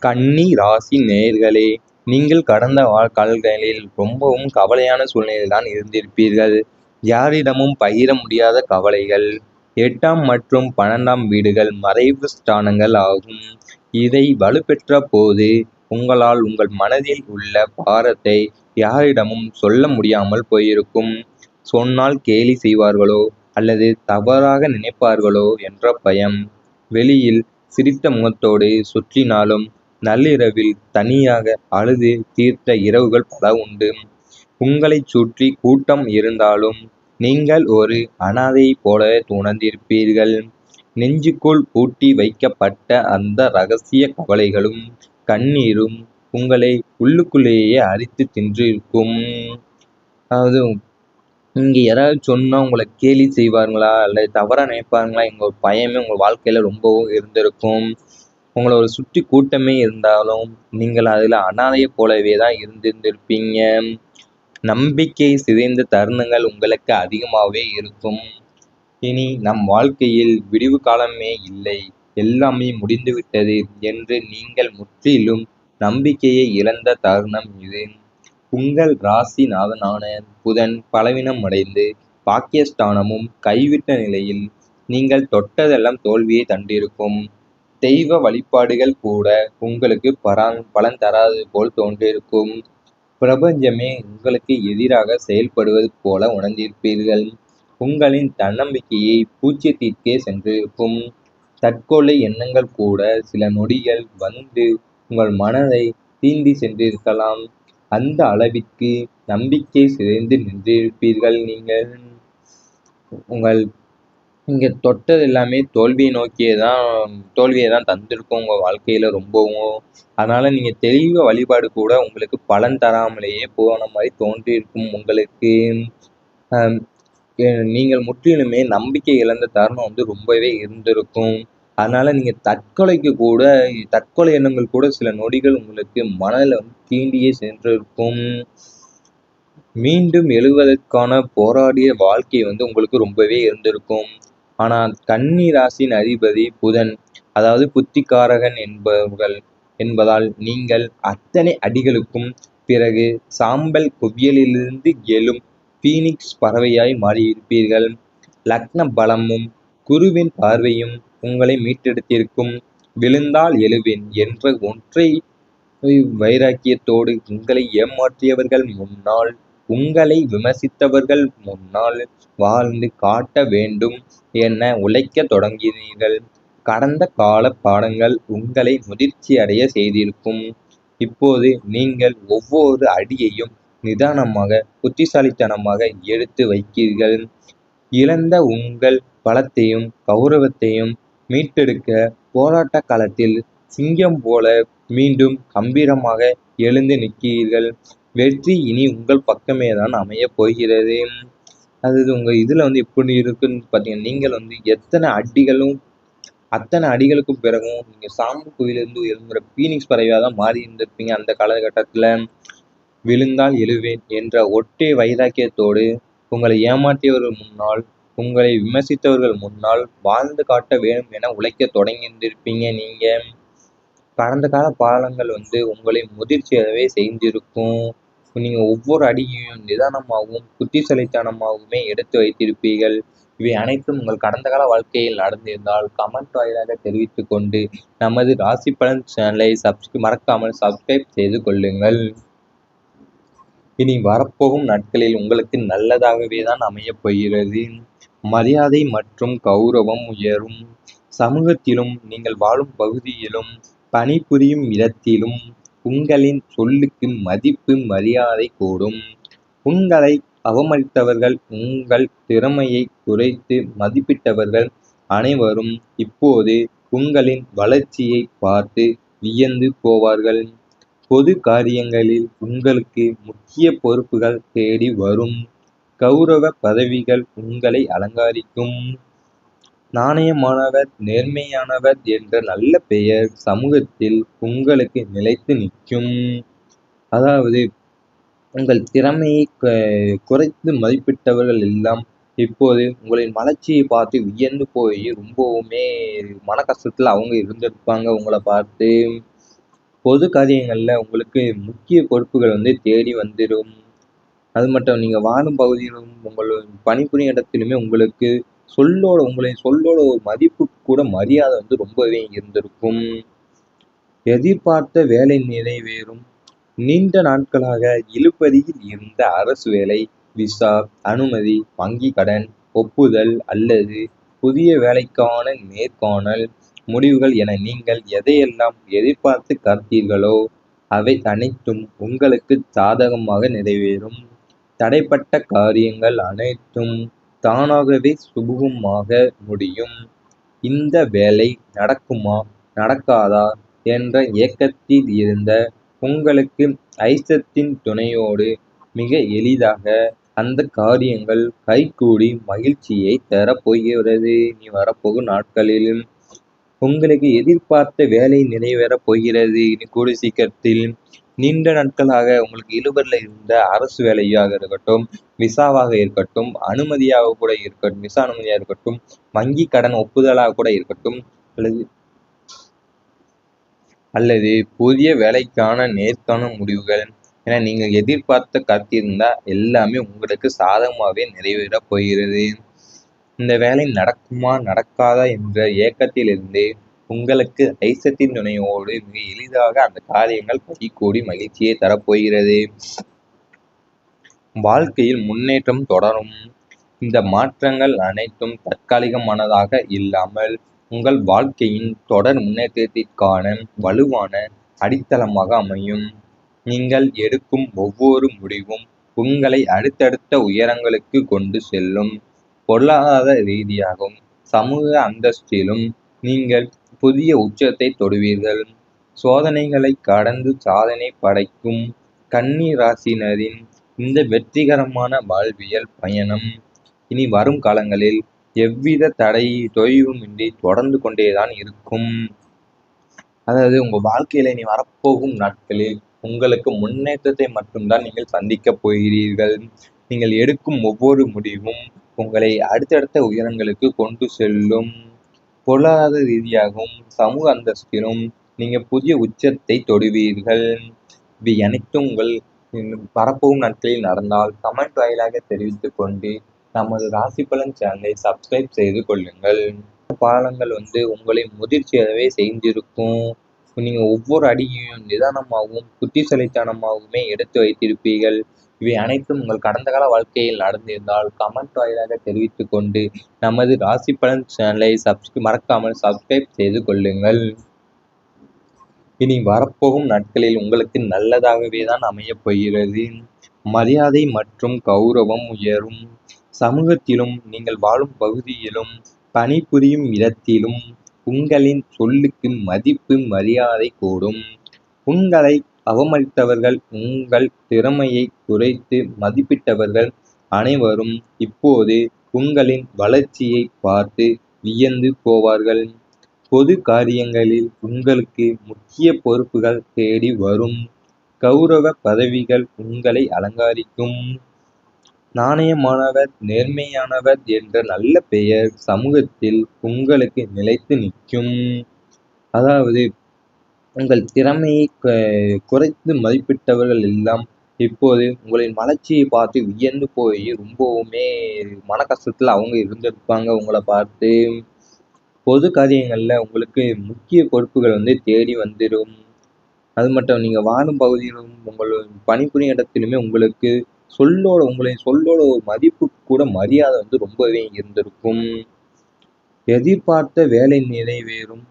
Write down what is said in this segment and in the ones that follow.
கன்னி ராசி நேயர்களே, நீங்கள் கடந்த காலங்களில் ரொம்பவும் கவலையான சூழ்நிலையில் தான் இருந்திருப்பீர்கள். யாரிடமும் பகிர முடியாத கவலைகள். 8ஆம் மற்றும் 12ஆம் வீடுகள் மறைவு ஸ்தானங்கள் ஆகும். இதை வலுப்பெற்ற போது உங்களால் உங்கள் மனதில் உள்ள பாரத்தை யாரிடமும் சொல்ல முடியாமல் போயிருக்கும். சொன்னால் கேலி செய்வார்களோ அல்லது தவறாக நினைப்பார்களோ என்ற பயம். வெளியில் சிரித்த முகத்தோடு சுற்றினாலும் நள்ளிரவில் தனியாக அழுது தீர்த்த இரவுகள் பல உண்டு. உங்களைச் சுற்றி கூட்டம் இருந்தாலும் நீங்கள் ஒரு அனாதையைப் போலவே உணர்ந்திருப்பீர்கள். நெஞ்சுக்குள் பூட்டி வைக்கப்பட்ட அந்த ரகசிய கவலைகளும் கண்ணீரும் உங்களை உள்ளுக்குள்ளேயே அரித்து தின்றிருக்கும். அதாவது நீங்க யாராவது சொன்னா உங்களை கேலி செய்வாங்களா அல்லது தவறா நினைப்பாங்களா என்ற ஒரு பயமே உங்க வாழ்க்கையில ரொம்பவும் இருந்திருக்கும். உங்கள ஒரு சுற்றி கூட்டமே இருந்தாலும் நீங்கள் அதுல அனாதையைப் போலவே தான் இருந்திருந்திருப்பீங்க. நம்பிக்கை சிதைந்த தருணங்கள் உங்களுக்கு அதிகமாகவே இருக்கும். இனி நம் வாழ்க்கையில் விடிவு காலமே இல்லை, எல்லாமே முடிந்துவிட்டது என்று நீங்கள் முற்றிலும் நம்பிக்கையை இழந்த தருணம் இது. உங்கள் ராசிநாதனான புதன் பலவீனம் அடைந்து பாக்கியஸ்தானமும் கைவிட்ட நிலையில் நீங்கள் தொட்டதெல்லாம் தோல்வியை தண்டிருக்கும். தெய்வ வழிபாடுகள் கூட உங்களுக்கு பலன் தராதது போல் தோன்றிருக்கும். பிரபஞ்சமே உங்களுக்கு எதிராக செயல்படுவது போல உணர்ந்திருப்பீர்கள். உங்களின் தன்னம்பிக்கையை பூச்சியத்திற்கே சென்றிருக்கும். தற்கொலை எண்ணங்கள் கூட சில நொடிகள் வந்து உங்கள் மனதை தீண்டி சென்றிருக்கலாம். அந்த அளவிற்கு நம்பிக்கை சிதைந்து நின்றிருப்பீர்கள் நீங்கள். உங்கள் நீங்க தொட்டது எல்லாமே தோல்வியை தான் தந்திருக்கும் உங்க வாழ்க்கையில ரொம்பவும். அதனால நீங்க தெய்வ வழிபாடு கூட உங்களுக்கு பலன் தராமலேயே போன மாதிரி தோன்றியிருக்கும் உங்களுக்கு. அஹ் நீங்கள் முற்றிலுமே நம்பிக்கை இழந்த தருணம் வந்து ரொம்பவே இருந்திருக்கும். அதனால நீங்க தற்கொலை எண்ணங்கள் கூட சில நொடிகள் உங்களுக்கு மனதில் வந்து தீண்டியே சென்றிருக்கும். மீண்டும் எழுவதற்கான போராடிய வாழ்க்கை வந்து உங்களுக்கு ரொம்பவே இருந்திருக்கும். ஆனால் கன்னி ராசியின் அதிபதி புதன், அதாவது புத்திகாரகன் என்பதால் நீங்கள் அத்தனை அடிகளுக்கும் பிறகு சாம்பல் குவியலிலிருந்து எழும் பீனிக்ஸ் பறவையாய் மாறியிருப்பீர்கள். லக்ன பலமும் குருவின் பார்வையும் உங்களை மீட்டெடுத்திருக்கும். விழுந்தால் எழுவேன் என்ற ஒற்றை வைராக்கியத்தோடு உங்களை ஏமாற்றியவர்கள் முன்னால், உங்களை விமர்சித்தவர்கள் முன்னால் வாழ்ந்து காட்ட வேண்டும் என உழைக்கத் தொடங்கினீர்கள். கடந்த கால பாடங்கள் உங்களை முதிர்ச்சியடைய செய்திருக்கும். இப்போது நீங்கள் ஒவ்வொரு அடியையும் நிதானமாக புத்திசாலித்தனமாக எடுத்து வைக்கிறீர்கள். இழந்த உங்கள் பலத்தையும் கௌரவத்தையும் மீட்டெடுக்க போராட்ட களத்தில் சிங்கம் போல மீண்டும் கம்பீரமாக எழுந்து நிற்கிறீர்கள். வெற்றி இனி உங்கள் பக்கமே தான் அமையப் போகிறது. அது உங்க இதுல வந்து எப்படி இருக்குன்னு பார்த்தீங்கன்னா, நீங்கள் வந்து அத்தனை அடிகளுக்கும் பிறகும் நீங்க சாம்பல் குழியிலிருந்து எழும்புற பீனிக்ஸ் பறவையா தான் மாறி இருந்திருப்பீங்க அந்த காலகட்டத்துல. விழுந்தால் எழுவேன் என்ற ஒற்றை வைராக்கியத்தோடு உங்களை ஏமாற்றியவர்கள் முன்னால், உங்களை விமர்சித்தவர்கள் முன்னால் வாழ்ந்து காட்ட வேண்டும் என உழைக்கத் தொடங்கியிருந்திருப்பீங்க நீங்க. கடந்த கால பாடங்கள் வந்து உங்களை முதிர்ச்சியடையவே செய்திருக்கும். நீங்க ஒவ்வொரு அடியையும் நிதானமாகவும் புத்திசாலித்தனமாகவுமே எடுத்து வைத்திருப்பீர்கள். இவை அனைத்தும் உங்கள் கடந்த கால வாழ்க்கையில் நடந்திருந்தால் கமெண்ட் வாயிலாக தெரிவித்துக் கொண்டு நமது ராசி பலன் சேனலை மறக்காமல் சப்ஸ்கிரைப் செய்து கொள்ளுங்கள். இனி வரப்போகும் நாட்களில் உங்களுக்கு நல்லதாகவே தான் அமையப் போகிறது. மரியாதை மற்றும் கௌரவம் உயரும். சமூகத்திலும் நீங்கள் வாழும் பகுதியிலும் பணிபுரியும் இடத்திலும் உங்களின் சொல்லுக்கு மதிப்பு மரியாதை கூடும். உங்களை அவமதித்தவர்கள், உங்கள் திறமையை குறைத்து மதிப்பிட்டவர்கள் அனைவரும் இப்போது உங்களின் வளர்ச்சியை பார்த்து வியந்து போவார்கள். பொது காரியங்களில் உங்களுக்கு முக்கிய பொறுப்புகள் தேடி வரும். கௌரவ பதவிகள் உங்களை அலங்கரிக்கும். நாணயமானவர், நேர்மையானவர் என்ற நல்ல பெயர் சமூகத்தில் உங்களுக்கு நிலைத்து நிற்கும். அதாவது உங்கள் திறமையை குறைத்து மதிப்பிட்டவர்கள் எல்லாம் இப்போது உங்களின் வளர்ச்சியை பார்த்து வியந்து போய் ரொம்பவுமே மன கஷ்டத்துல அவங்க இருந்திருப்பாங்க உங்களை பார்த்து. பொது காரியங்கள்ல உங்களுக்கு முக்கிய பொறுப்புகள் தேடி வந்துரும். அது மட்டும் நீங்க வாழும் பகுதியிலும், உங்கள் பணிபுரியும் இடத்திலுமே உங்களின் சொல்லோட ஒரு மதிப்பு கூட மரியாதை ரொம்பவே இருந்திருக்கும். எதிர்பார்த்த வேலை நிறைவேறும். நீண்ட நாட்களாக இழுபறியில் இருந்த அரசு வேலை, விசா, அனுமதி, வங்கிக் கடன், ஒப்புதல் அல்லது புதிய வேலைக்கான நேர்காணல் முடிவுகள் என நீங்கள் எதையெல்லாம் எதிர்பார்த்து காத்தீர்களோ அவை அனைத்தும் உங்களுக்கு சாதகமாக நிறைவேறும். தடைப்பட்ட காரியங்கள் அனைத்தும் தானாகவே சுமூகமாக முடியும். இந்த வேலை நடக்குமா நடக்காதா என்ற ஏக்கத்தில் இருந்த உங்களுக்கு ஐசத்தின் துணையோடு மிக எளிதாக அந்த காரியங்கள் கைகூடி மகிழ்ச்சியை தரப்போகிறது. இனி வரப்போகும் நாட்களில் உங்களுக்கு எதிர்பார்த்த வேலை நிறைவேறப் போகிறது. இனி கூடிய சீக்கிரத்தில் நீண்ட நாட்களாக உங்களுக்கு இழுபறியில் இருந்த அரசு வேலையாக இருக்கட்டும், விசாவாக இருக்கட்டும், அனுமதியாக கூட இருக்கட்டும், விசா அனுமதியாக இருக்கட்டும், வங்கி கடன் ஒப்புதலாக கூட இருக்கட்டும், அல்லது அல்லது புதிய வேலைக்கான நேர்காணல் முடிவுகள் என நீங்கள் எதிர்பார்த்த காத்திருந்தா எல்லாமே உங்களுக்கு சாதகமாகவே நிறைவேறப் போகிறது. இந்த வேலை நடக்குமா நடக்காதா என்ற ஏக்கத்திலிருந்து உங்களுக்கு ஐசத்தின் துணையோடு மிக எளிதாக அந்த காரியங்கள் கைகூடி மகிழ்ச்சியை தரப்போகிறது. வாழ்க்கையில் முன்னேற்றம் தொடரும். இந்த மாற்றங்கள் அனைத்தும் தற்காலிகமானதாக இல்லாமல் உங்கள் வாழ்க்கையின் தொடர் முன்னேற்றத்திற்கான வலுவான அடித்தளமாக அமையும். நீங்கள் எடுக்கும் ஒவ்வொரு முடிவும் உங்களை அடுத்தடுத்த உயரங்களுக்கு கொண்டு செல்லும். பொருளாதார ரீதியாகவும் சமூக அந்தஸ்திலும் நீங்கள் புதிய உச்சத்தை தொடுவீர்கள். சோதனைகளை கடந்து சாதனை படைக்கும் கன்னி ராசினரின் இந்த வெற்றிகரமான வாழ்வியல் பயணம் இனி வரும் காலங்களில் எவ்வித தொய்வுமின்றி தொடர்ந்து கொண்டேதான் இருக்கும். அதாவது உங்க வாழ்க்கையில இனி வரப்போகும் நாட்களில் உங்களுக்கு முன்னேற்றத்தை மட்டும்தான் நீங்கள் சந்திக்கப் போகிறீர்கள். நீங்கள் எடுக்கும் ஒவ்வொரு முடிவும் உங்களை அடுத்தடுத்த உயரங்களுக்கு கொண்டு செல்லும். பொருளாதார ரீதியாகவும் சமூக அந்தஸ்திலும் நீங்க புதிய உச்சத்தை தொடுவீர்கள். இவை அனைத்தும் உங்கள் வரப்போகும் நாட்களில் நடந்தால் கமெண்ட் வாயிலாக தெரிவித்துக் கொண்டு நமது ராசி பலன் சேனலை சப்ஸ்கிரைப் செய்து கொள்ளுங்கள். பாலங்கள் உங்களை முதிர்ச்சியவே செய்திருக்கும். நீங்க ஒவ்வொரு அடியையும் நிதானமாகவும் புத்திசாலித்தனமாகவுமே எடுத்து வைத்திருப்பீர்கள். இவை அனைத்தும் உங்கள் கடந்த கால வாழ்க்கையில் நடந்திருந்தால் கமெண்ட் வாயிலாக தெரிவித்துக் கொண்டு நமது ராசி பலன் சேனலை மறக்காமல் சப்ஸ்கிரைப் செய்து கொள்ளுங்கள். இனி வரப்போகும் நாட்களில் உங்களுக்கு நல்லதாகவே தான் அமையப் போகிறது. மரியாதை மற்றும் கௌரவம் உயரும். சமூகத்திலும் நீங்கள் வாழும் பகுதியிலும் பணிபுரியும் இடத்திலும் உங்களின் சொல்லுக்கு மதிப்பு மரியாதை கூடும். உங்களை அவமதித்தவர்கள், உங்கள் திறமையை குறைத்து மதிப்பிட்டவர்கள் அனைவரும் இப்போது உங்களின் வளர்ச்சியை பார்த்து வியந்து போவார்கள். பொது காரியங்களில் உங்களுக்கு முக்கிய பொறுப்புகள் தேடி வரும். கௌரவ பதவிகள் உங்களை அலங்கரிக்கும். நாணயமானவர், நேர்மையானவர் என்ற நல்ல பெயர் சமூகத்தில் உங்களுக்கு நிலைத்து நிற்கும். அதாவது உங்கள் திறமையை குறைத்து மதிப்பிட்டவர்கள் எல்லாம் இப்போது உங்களின் வளர்ச்சியை பார்த்து வியந்து போய் ரொம்பவுமே மன கஷ்டத்தில் அவங்க இருந்திருப்பாங்க உங்களை பார்த்து. பொது காரியங்கள்ல உங்களுக்கு முக்கிய பொறுப்புகள் தேடி வந்துடும். அது மட்டும் நீங்க வாழும் பகுதியிலும், உங்கள் பணிபுரியும் இடத்திலுமே உங்களின் சொல்லோட ஒரு மதிப்பு கூட மரியாதை ரொம்பவே இருந்திருக்கும். எதிர்பார்த்த வேலை நிறைவேறும்.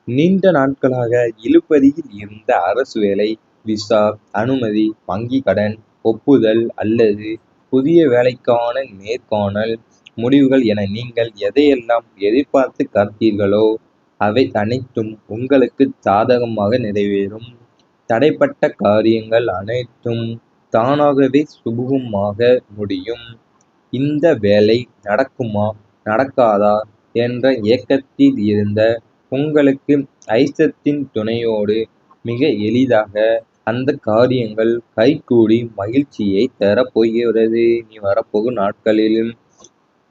நீண்ட நாட்களாக இழுபறியில் இருந்த அரசு வேலை, விசா, அனுமதி, வங்கி கடன், ஒப்புதல் அல்லது புதிய வேலைக்கான நேர்காணல் முடிவுகள் என நீங்கள் எதையெல்லாம் எதிர்பார்த்து காத்தீர்களோ அவை அனைத்தும் உங்களுக்கு சாதகமாக நிறைவேறும். தடைப்பட்ட காரியங்கள் அனைத்தும் தானாகவே சுமூகமாக முடியும். இந்த வேலை நடக்குமா நடக்காதா என்ற ஏக்கத்தில் இருந்த உங்களுக்கு ஐசத்தின் துணையோடு மிக எளிதாக அந்த காரியங்கள் கைகூடி மகிழ்ச்சியை தரப்போகிறது. இனி வரப்போகும் நாட்களில்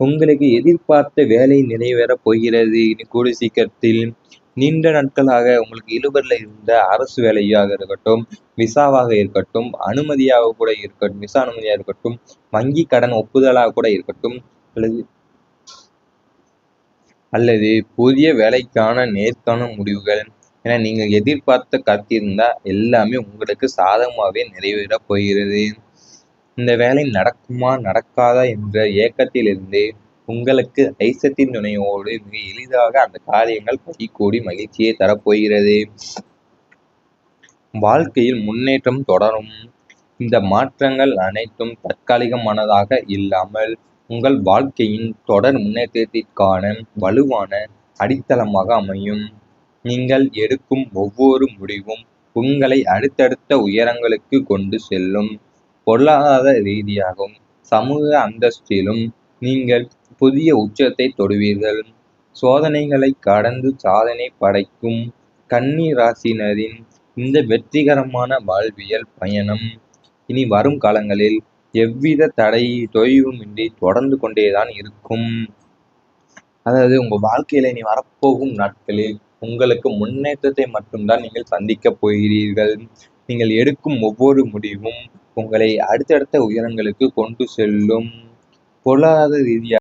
உங்களுக்கு எதிர்பார்த்த வேலை நிறைவேறப் போகிறது. இனி கூடிய சீக்கிரத்தில் நீண்ட நாட்களாக உங்களுக்கு இழுபறில இருந்த அரசு வேலையாக இருக்கட்டும், விசாவாக இருக்கட்டும், அனுமதியாக கூட இருக்கட்டும், விசா அனுமதியாக இருக்கட்டும், வங்கி கடன் ஒப்புதலாக கூட இருக்கட்டும், அல்லது அல்லது புதிய வேலைக்கான நேர்காணல் முடிவுகள் என நீங்கள் எதிர்பார்த்து காத்திருந்தா எல்லாமே உங்களுக்கு சாதகமாகவே நிறைவேறப் போகிறது. இந்த வேலை நடக்குமா நடக்காதா என்ற ஏக்கத்திலிருந்து உங்களுக்கு ஐசத்தின் துணையோடு மிக எளிதாக அந்த காரியங்கள் கைகூடி மகிழ்ச்சியை தரப்போகிறது. வாழ்க்கையில் முன்னேற்றம் தொடரும். இந்த மாற்றங்கள் அனைத்தும் தற்காலிகமானதாக இல்லாமல் உங்கள் வாழ்க்கையின் தொடர் முன்னேற்றத்திற்கான வலுவான அடித்தளமாக அமையும். நீங்கள் எடுக்கும் ஒவ்வொரு முடிவும் உங்களை அடுத்தடுத்த உயரங்களுக்கு கொண்டு செல்லும். பொருளாதார ரீதியாகவும் சமூக அந்தஸ்திலும் நீங்கள் புதிய உச்சத்தை தொடுவீர்கள். சோதனைகளை கடந்து சாதனை படைக்கும் கன்னி ராசினரின் இந்த வெற்றிகரமான வாழ்வியல் பயணம் இனி வரும் காலங்களில் எவ்வித தொய்வுமின்றி தொடர்ந்து கொண்டேதான் இருக்கும். அதாவது உங்க வாழ்க்கையில இனி வரப்போகும் நாட்களில் உங்களுக்கு முன்னேற்றத்தை மட்டும்தான் நீங்கள் சந்திக்கப் போகிறீர்கள். நீங்கள் எடுக்கும் ஒவ்வொரு முடிவும் உங்களை அடுத்தடுத்த உயரங்களுக்கு கொண்டு செல்லும். பொருளாதார ரீதியாக